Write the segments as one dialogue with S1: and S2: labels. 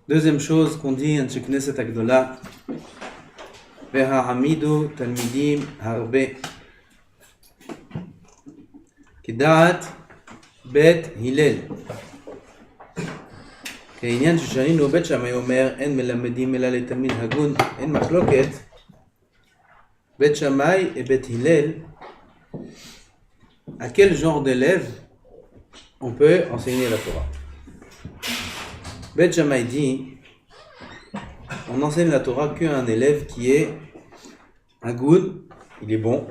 S1: Deuxième chose qu'on dit en Knesset Agdola, והעמידו תלמידים הרבה. כדעת בית הלל. כעניין ששנינו בית שמאי אומר, אין מלמדים אלא לתלמיד הגון, אין מחלוקת. בית שמאי et בית הלל, à quel genre d'élève on peut enseigner la Torah? Beth Shammai dit, on enseigne la Torah qu'à un élève qui est un goud, il est bon,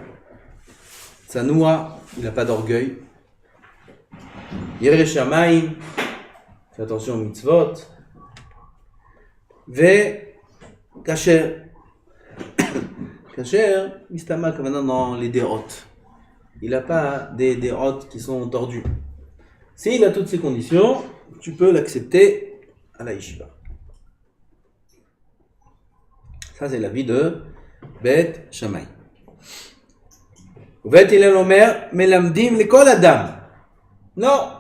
S1: Tsanoua, il n'a pas d'orgueil, Yireh Shamayim, fait attention aux mitzvot, Ve Kasher. Kasher, Mistama, comme maintenant dans les dérotes. Il n'a pas des dérotes qui sont tordues. S'il a toutes ces conditions, tu peux l'accepter à la yeshiva. Ça, c'est l'avis de Beth Shammai. Beth Hillel Omer, melamdim lekol adam. Non,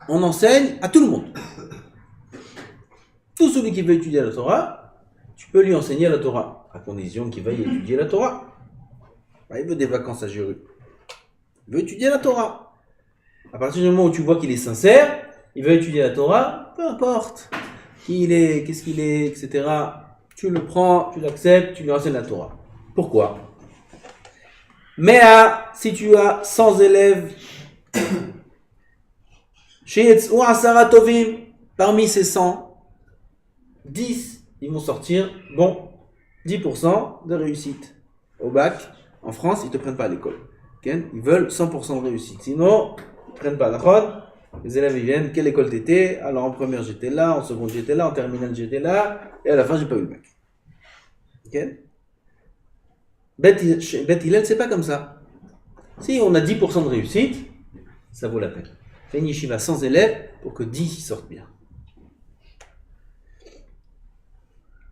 S1: on enseigne à tout le monde. Tout celui qui veut étudier la Torah, tu peux lui enseigner la Torah, à condition qu'il veuille étudier la Torah. Il veut des vacances à Jérusalem. Il veut étudier la Torah. À partir du moment où tu vois qu'il est sincère, il veut étudier la Torah, peu importe qui il est, qu'est-ce qu'il est, etc. Tu le prends, tu l'acceptes, tu lui enseignes la Torah. Pourquoi? Mais si tu as 100 élèves, ou Asara Tovim, parmi ces 100, 10, ils vont sortir, bon, 10% de réussite. Au bac, en France, ils ne te prennent pas à l'école. Okay? Ils veulent 100% de réussite. Sinon, ils ne prennent pas la chod. Les élèves ils viennent, quelle école t'étais? Alors en première j'étais là, en seconde j'étais là, en terminale j'étais là, et à la fin j'ai pas eu le bac. Ok? Beth Hillel c'est pas comme ça. Si on a 10% de réussite, ça vaut la peine. Fais une yeshiva sans élèves pour que 10 y sortent bien.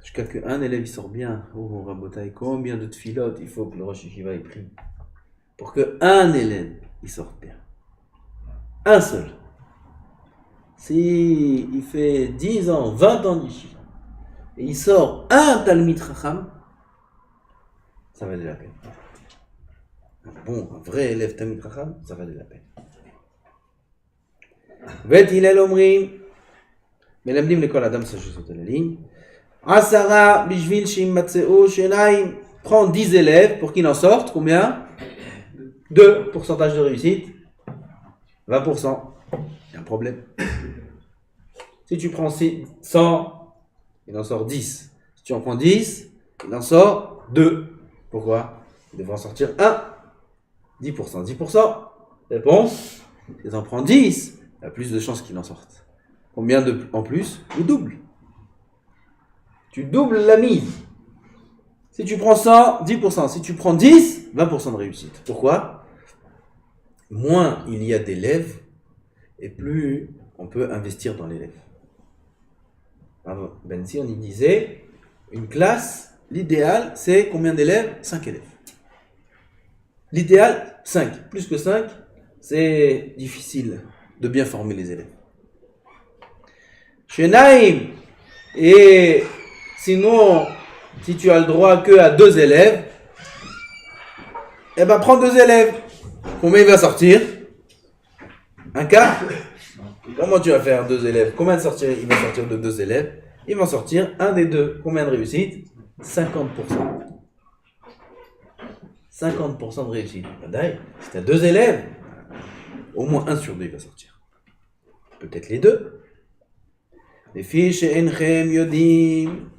S1: Jusqu'à qu'un élève il sort bien. Oh Rabotai, combien de tfilotes il faut que le Rosh Yeshiva ait pris pour qu'un élève il sorte bien. Un seul. Si il fait 10 ans, 20 ans d'Yeshiva, et il sort un Talmid Chacham, ça valait la peine. Un vrai élève Talmid Chacham, ça valait la peine. Beth Hillel Omrim, מלמדים לכל אדם ששוזות על הליgne. Asara bishvil shimatseo shenaim, prend 10 élèves pour qu'ils en sortent, combien? 2 pourcentage de réussite, 20%. Il y a un problème. Si tu prends 100, il en sort 10. Si tu en prends 10, il en sort 2. Pourquoi? Il devrait en sortir 1. 10%, 10%. Réponse, si tu en prends 10, il y a plus de chances qu'il en sorte. Combien en plus? Le double. Tu doubles la mise. Si tu prends 100, 10%. Si tu prends 10, 20% de réussite. Pourquoi? Moins il y a d'élèves, et plus on peut investir dans l'élève. Ben si on y disait, une classe, l'idéal, c'est combien d'élèves? 5 élèves. L'idéal, 5. Plus que 5, c'est difficile de bien former les élèves. Chez Naïm, et sinon, si tu as le droit que à 2 élèves, eh ben prends 2 élèves. Combien il va sortir? Un quart? Comment tu vas faire 2 élèves? Combien il va sortir de 2 élèves? Il va sortir un des 2. Combien de réussite? 50%. 50% de réussite. Si tu as 2 élèves, au moins 1 sur 2 il va sortir. Peut-être les 2. Les fiches enchem yodim.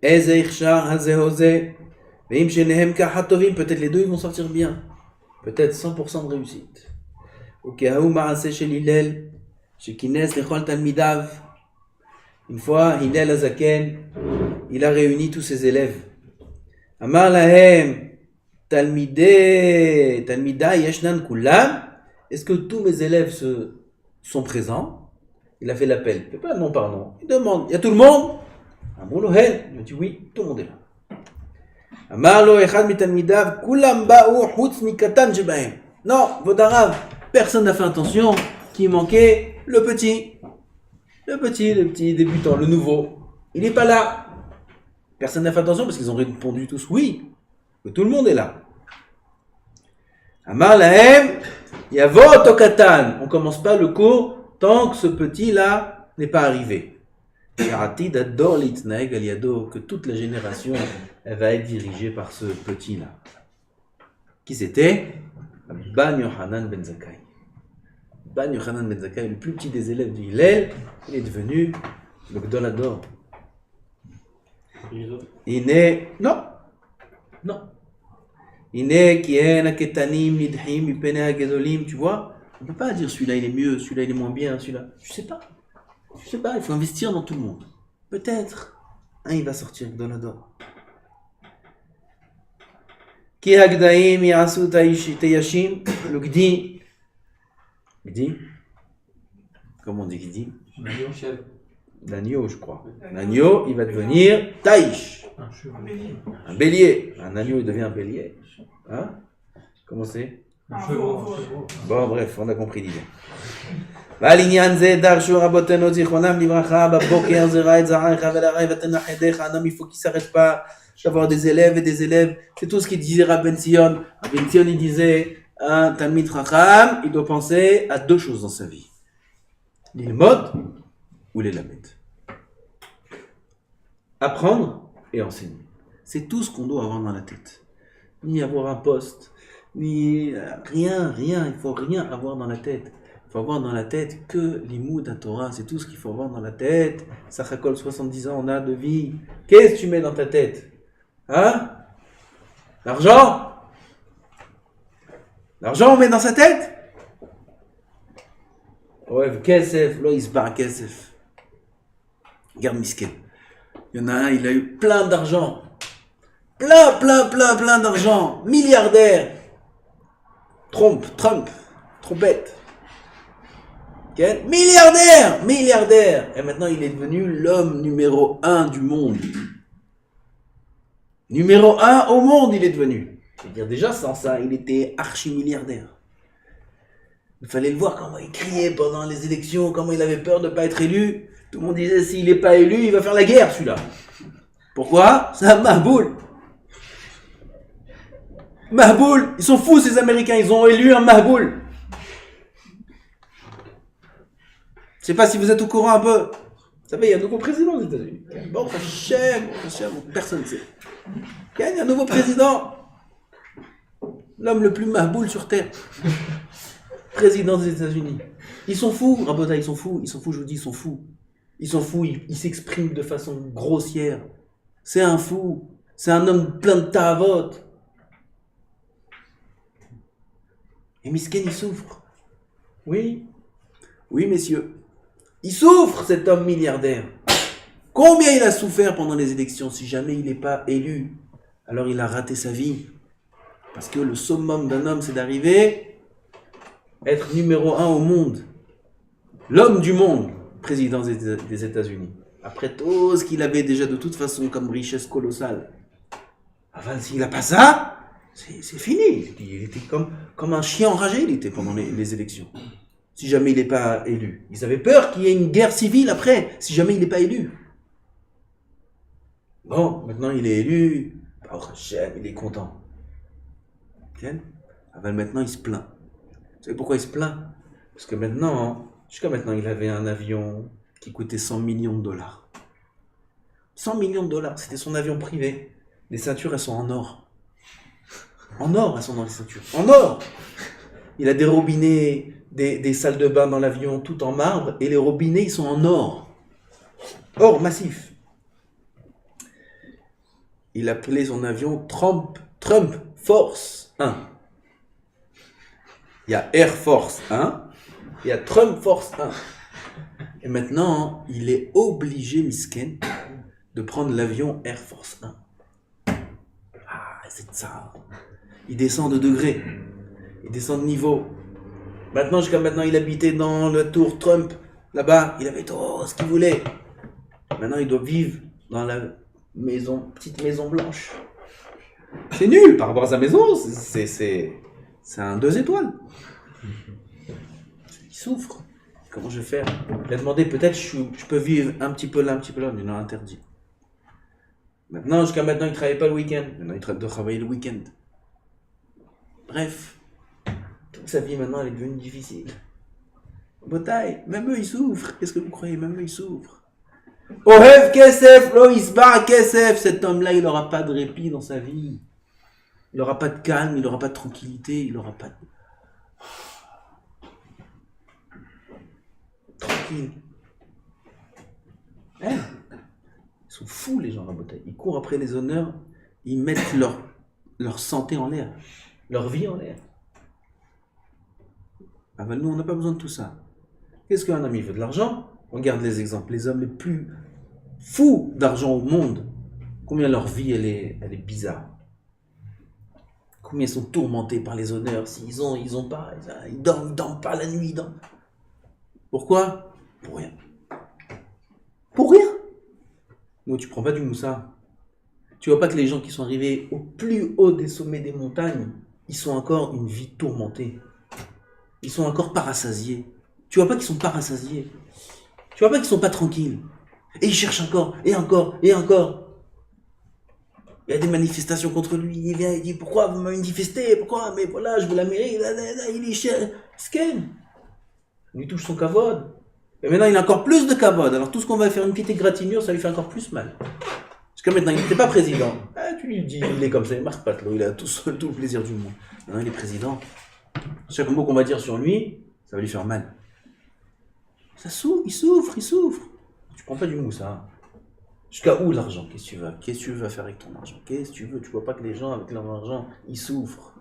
S1: Eze ichshar haze hose. Veim shenehem kahat tovim. Peut-être les 2 ils vont sortir bien. Peut-être 100% de réussite. וכהוא מעשה של הלל, שכינס לכל תלמידיו. Une fois, Hillel Azaken, il a réuni tous ses élèves. Amar lahem, talmidei yeshnan kulam. Est-ce que tous mes élèves sont présents? Il a fait l'appel. Il ne fait pas nom par nom. Il demande, il y a tout le monde? Amar lohel. Il me dit oui, tout le monde est là. Amar lo echad mitalmidav, kulam ba'u chutz mikatan shebahem. Non, Vodarav, personne n'a fait attention qu'il manquait le petit. Le petit débutant, le nouveau, il n'est pas là. Personne n'a fait attention parce qu'ils ont répondu tous oui. Que tout le monde est là. Amar lahem, yavo tokatan. On ne commence pas le cours tant que ce petit-là n'est pas arrivé. Que toute la génération elle va être dirigée par ce petit-là. Qui c'était? Ban Yochanan ben Zakkai. Ban Yochanan ben Zakkai, le plus petit des élèves de Hillel, il est devenu le Gdol Hador. Il est... Non. Il est qui est naketanim nidhim ipene hagedolim, tu vois? On ne peut pas dire celui-là il est mieux, celui-là il est moins bien, celui-là. Je sais pas, il faut investir dans tout le monde. Peut-être, il va sortir Gdol Hador. Ki hagdaim yasu tayashim, le gdi. Gdi? Comment on dit gdi? L'agneau, je crois. L'agneau, il va devenir taïch. Un bélier. Un agneau, il devient un bélier. Hein? Comment c'est? Bon, bref, on a compris l'idée. בעניין זה דרשו רבותינו זיכרונם לברכה בבוקר זרע את זרעך ולערב ותנח ידיך. Un homme, il faut qu'il ne s'arrête pas d'avoir des élèves et des élèves. C'est tout ce qu'il disait Rabbi Ben Zion. Rabbi Ben Zion, il disait un Talmid Chacham, il doit penser à deux choses dans sa vie. L'ilmod ou les lamed. Apprendre et enseigner. C'est tout ce qu'on doit avoir dans la tête. Ni avoir un poste, ni rien. Il faut rien avoir dans la tête. Il faut avoir dans la tête que l'imoud à Torah. C'est tout ce qu'il faut avoir dans la tête. Sachakol, 70 ans, on a de vie. Qu'est-ce que tu mets dans ta tête? Hein? L'argent? L'argent, on met dans sa tête? Ouais, kesef, là, il se barre kesef. Regarde Misken. Il y en a un, il a eu plein d'argent. Plein d'argent. Milliardaire. Trump. Trompette. Okay? Milliardaire. Et maintenant, il est devenu l'homme numéro 1 du monde. Numéro 1 au monde, il est devenu. Je veux dire, déjà, sans ça, il était archi-milliardaire. Il fallait le voir comment il criait pendant les élections, comment il avait peur de ne pas être élu. Tout le monde disait, s'il n'est pas élu, il va faire la guerre, celui-là. Pourquoi? C'est un mahboul. Mahboul. Ils sont fous, ces Américains. Ils ont élu un mahboul. Je ne sais pas si vous êtes au courant un peu. Vous savez, il y a un nouveau président aux États-Unis. Bon, Hachem, personne ne sait. Il y a un nouveau président. L'homme le plus mahboul sur Terre. Président des États-Unis. Ils sont fous, Rabota, ils sont fous, je vous dis, ils sont fous. Ils s'expriment de façon grossière. C'est un fou. C'est un homme plein de ta'avot. Et Misken, il souffre. Oui, messieurs. Il souffre, cet homme milliardaire. Combien il a souffert pendant les élections? Si jamais il n'est pas élu, alors il a raté sa vie. Parce que le summum d'un homme, c'est d'arriver à être numéro 1 au monde. L'homme du monde, président des États-Unis. Après tout ce qu'il avait déjà de toute façon comme richesse colossale. Enfin, s'il n'a pas ça, c'est fini. Il était comme un chien enragé, il était pendant les élections. Si jamais il n'est pas élu. Ils avaient peur qu'il y ait une guerre civile après, si jamais il n'est pas élu. Bon, maintenant il est élu. Il est content. Maintenant il se plaint. Vous savez pourquoi il se plaint? Parce que jusqu'à maintenant, il avait un avion qui coûtait 100 millions de dollars. 100 millions de dollars, c'était son avion privé. Les ceintures, elles sont en or. En or, elles sont dans les ceintures. En or! Il a des robinets, des salles de bain dans l'avion, tout en marbre, et les robinets, ils sont en or. Or massif. Il appelait son avion Trump Force 1. Il y a Air Force 1, il y a Trump Force 1. Et maintenant, il est obligé, Misken, de prendre l'avion Air Force 1. C'est ça. Il descend de degré. Il descend de niveau. Jusqu'à maintenant, il habitait dans la tour Trump. Là-bas, il avait tout ce qu'il voulait. Maintenant, il doit vivre dans la petite maison blanche. C'est nul par rapport à sa maison. C'est un 2 étoiles. Il souffre. Comment je vais faire? Il a demandé, peut-être je peux vivre un petit peu là, un petit peu là. Il a interdit. Maintenant, jusqu'à maintenant, il ne travaillait pas le week-end. Maintenant, il doit travailler le week-end. Bref, toute sa vie maintenant, elle est devenue difficile. Botaï, même eux, ils souffrent. Qu'est-ce que vous croyez? Même eux, ils souffrent. Ohev Kesef, lo isba Kesef. Cet homme-là, il n'aura pas de répit dans sa vie. Il n'aura pas de calme, il n'aura pas de tranquillité, il n'aura pas de... Tranquille. Hein? Ils sont fous, les gens, Rabotai. Ils courent après les honneurs, ils mettent leur santé en l'air, leur vie en l'air. Ah ben nous, on n'a pas besoin de tout ça. Qu'est-ce qu'un ami veut? De l'argent? Regarde les exemples. Les hommes les plus fous d'argent au monde, combien leur vie, elle est bizarre. Combien ils sont tourmentés par les honneurs. S'ils ont, ils ont pas. Ils dorment pas la nuit. Pourquoi? Pour rien. Pour rien. Moi, tu prends pas du moussa. Tu vois pas que les gens qui sont arrivés au plus haut des sommets des montagnes, ils sont encore une vie tourmentée. Ils sont encore pas rassasiés. Tu vois pas qu'ils sont pas rassasiés. Tu vois pas qu'ils sont pas tranquilles. Et ils cherchent encore, et encore, et encore. Il y a des manifestations contre lui. Il vient, il dit, pourquoi vous me manifestez? Pourquoi? Mais voilà, je veux la mairie. Il est cher. Sken. On lui touche son kavod. Et maintenant, il a encore plus de kavod. Alors, tout ce qu'on va faire une petite égratignure, ça lui fait encore plus mal. Parce que maintenant, il n'était pas président. Ah, tu lui dis, il est comme ça, il marche pas, il a tout le plaisir du monde. Maintenant, il est président. Chaque mot qu'on va dire sur lui, ça va lui faire mal. Ça souffre, il souffre. Tu prends pas du moussa. Jusqu'à où l'argent? Qu'est-ce que tu veux faire avec ton argent? Qu'est-ce que tu veux? Tu vois pas que les gens, avec leur argent, ils souffrent.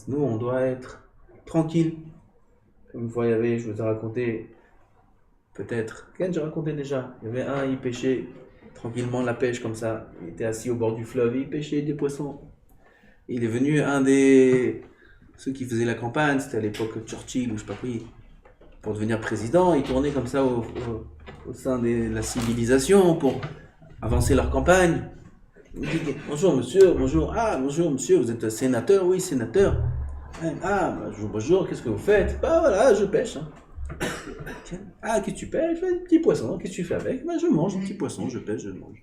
S1: Nous, on doit être tranquille. Comme une fois, je vous ai raconté, peut-être, quand j'ai raconté déjà, il y avait un, il pêchait tranquillement la pêche comme ça. Il était assis au bord du fleuve et il pêchait des poissons. Et il est venu ceux qui faisaient la campagne, c'était à l'époque Churchill ou je sais pas qui, pour devenir président. Ils tournaient comme ça au sein de la civilisation pour avancer leur campagne. Il me dit, bonjour monsieur, bonjour. Ah, bonjour monsieur, vous êtes sénateur? Oui, sénateur. Ah, bonjour, qu'est-ce que vous faites? Bah voilà, je pêche. Hein. Ah, qu'est-ce que tu pêches? Des petits poissons. Qu'est-ce que tu fais avec? Bah, je mange des petits poissons, je pêche, je mange.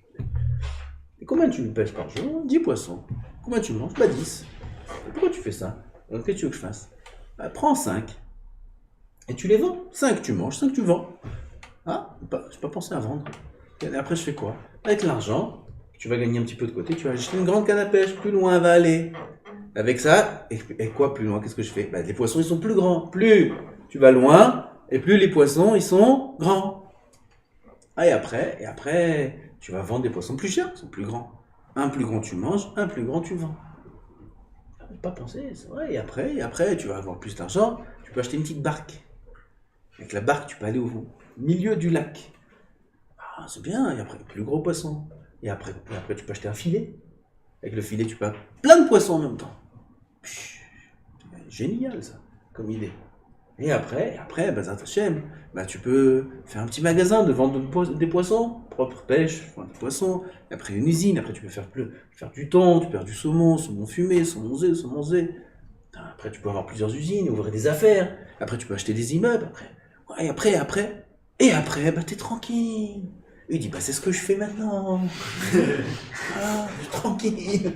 S1: Et combien tu pêches par jour? 10 poissons. Combien tu manges? Bah 10. Et pourquoi tu fais ça? Qu'est-ce que tu veux que je fasse? Bah, prends 5. Et tu les vends. 5 tu manges, 5 tu vends. Ah, j'ai pas pensé à vendre. Et après, je fais quoi? Avec l'argent, tu vas gagner un petit peu de côté, tu vas acheter une grande canne à pêche. Plus loin, va aller. Avec ça, et quoi plus loin? Qu'est-ce que je fais? Bah, les poissons, ils sont plus grands. Plus tu vas loin, et plus les poissons, ils sont grands. Ah, et après, tu vas vendre des poissons plus chers, ils sont plus grands. Un plus grand tu manges, un plus grand tu vends. J'avais pas pensé, c'est vrai. Et après, tu vas avoir plus d'argent, tu peux acheter une petite barque. Avec la barque, tu peux aller au milieu du lac. Ah, c'est bien, et après, plus gros poisson. Et après, tu peux acheter un filet. Avec le filet, tu peux avoir plein de poissons en même temps. Génial, ça, comme idée. Et après, Bazat Hashem, tu peux faire un petit magasin de vente des poissons, propre pêche, des poissons, et après une usine, après tu peux faire du thon, tu peux faire du saumon fumé, saumon zé. Après tu peux avoir plusieurs usines, ouvrir des affaires, après tu peux acheter des immeubles, après, t'es tranquille. Et il dit, c'est ce que je fais maintenant. Ah, je suis tranquille.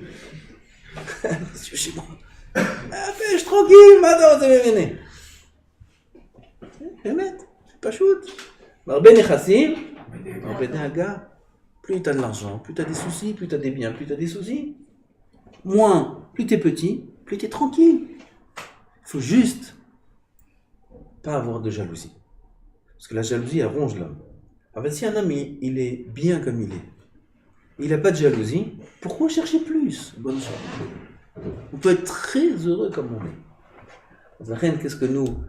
S1: Je suis bon. Pêche tranquille, maintenant, c'est bien. C'est pas shoot. Plus tu as de l'argent, plus tu as des soucis, plus tu as des biens, plus tu as des soucis. Moins, plus tu es petit, plus tu es tranquille. Il faut juste pas avoir de jalousie. Parce que la jalousie, elle ronge l'homme. En fait, si un homme, il est bien comme il n'a pas de jalousie, pourquoi chercher plus? Bonne chose. On peut être très heureux comme on est. Zahren, qu'est-ce que nous,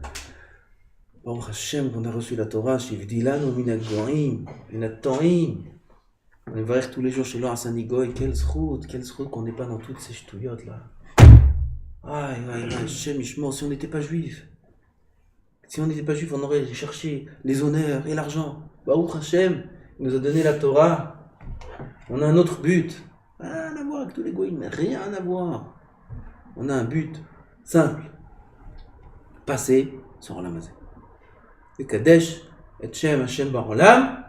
S1: Baruch Hashem, qu'on a reçu la Torah, Shivdilanu minat goïm, minat toïm. On est voir tous les jours chez l'or à Sanigoy, quelle route qu'on n'est pas dans toutes ces ch'touillottes là. Aïe, Hashem, Ishmael, si on n'était pas juif. Si on n'était pas juif, on aurait cherché les honneurs et l'argent. Baruch Hashem, il nous a donné la Torah. On a un autre but. Rien à voir avec tous les goïms, rien à voir. On a un but simple. Passer ce Olam Hazé. Le Kadesh, et Shem Hashem Barolam,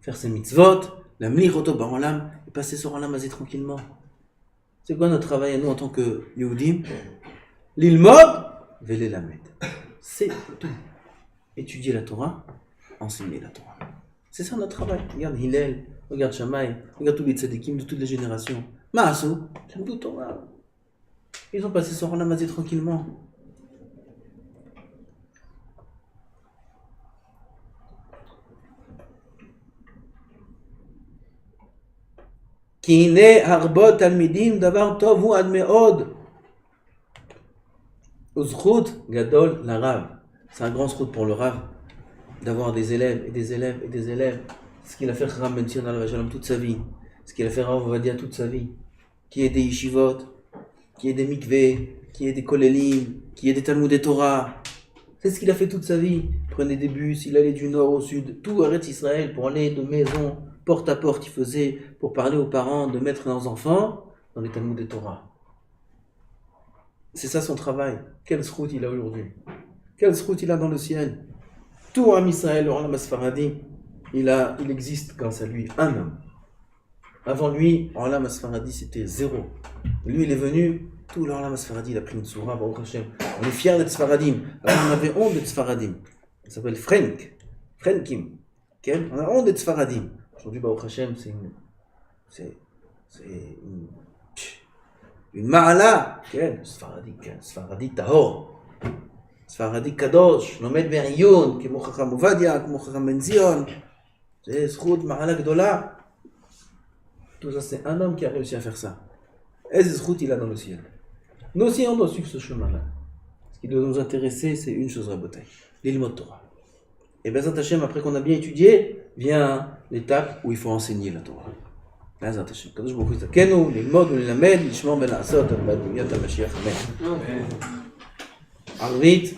S1: faire ses mitzvot, l'amlir Oto Barolam, et passer ce Olam Hazé tranquillement. C'est quoi notre travail à nous en tant que Yehudim? L'ilmod, velelamed. C'est tout. Étudier la Torah, enseigner la Torah. C'est ça notre travail. Regarde Hillel, regarde Shammai, regarde tous les tzadikim de toutes les générations. Maasu, j'aime tout Torah. Ils ont passé ce Olam Hazé tranquillement. Ki hine harbot talmidim davar tov hu ad me'od. Uzchut gadol la Rav. C'est un grand zchut pour le Rav d'avoir des élèves et des élèves et des élèves. Ce qu'il a fait Chacham Ben Zion alav shalom toute sa vie. Ce qu'il a fait Rav Ovadia toute sa vie. Qui est des yeshivot, qui est des mikveh, qui est des kolelim, qui est des talmudei Torah. C'est ce qu'il a fait toute sa vie. Il prenait des bus, il allait du nord au sud, tout Eretz Israël pour aller de maison porte à porte. Il faisait pour parler aux parents de mettre leurs enfants dans les talmudei Torah. C'est ça son travail. Quel zchut il a aujourd'hui. Quel zchut il a dans le ciel. Tout Am Israël, le Olam Sfaradi, il existe grâce à lui, un homme. Avant lui, Olam Sfaradi c'était zéro. Lui il est venu, tout l'Olam Sfaradi, il a pris une soura, Baruch Hashem. On est fiers d'être Sfaradim. Alors on avait honte d'être Sfaradim. Ça s'appelle Frenkim. Okay? On a honte d'être Sfaradim. Aujourd'hui, Baruch Hashem, c'est une ma'ala. Sfaradi tahor. ספרדי קדוש, לומד בעיון, כמו חכם עובדיה, כמו חכם בן ציון. C'est זכות מעלה גדולה. Tout ça, c'est un homme qui a réussi à faire ça. Et c'est zchut il a dans le ciel. Nous aussi, on doit suivre ce chemin-là. Ce qui doit nous intéresser, c'est une chose, Rabotai, l'ilmod Torah. Et Bezat Hashem, après qu'on a bien étudié, vient l'étape où il faut enseigner la Torah. Bezat Hashem. Kadosh Baruch Hu yitzakenu, l'ilmod וללמד, לשמור ולעשות, עד ביאת המשיח. אמן. ערבית.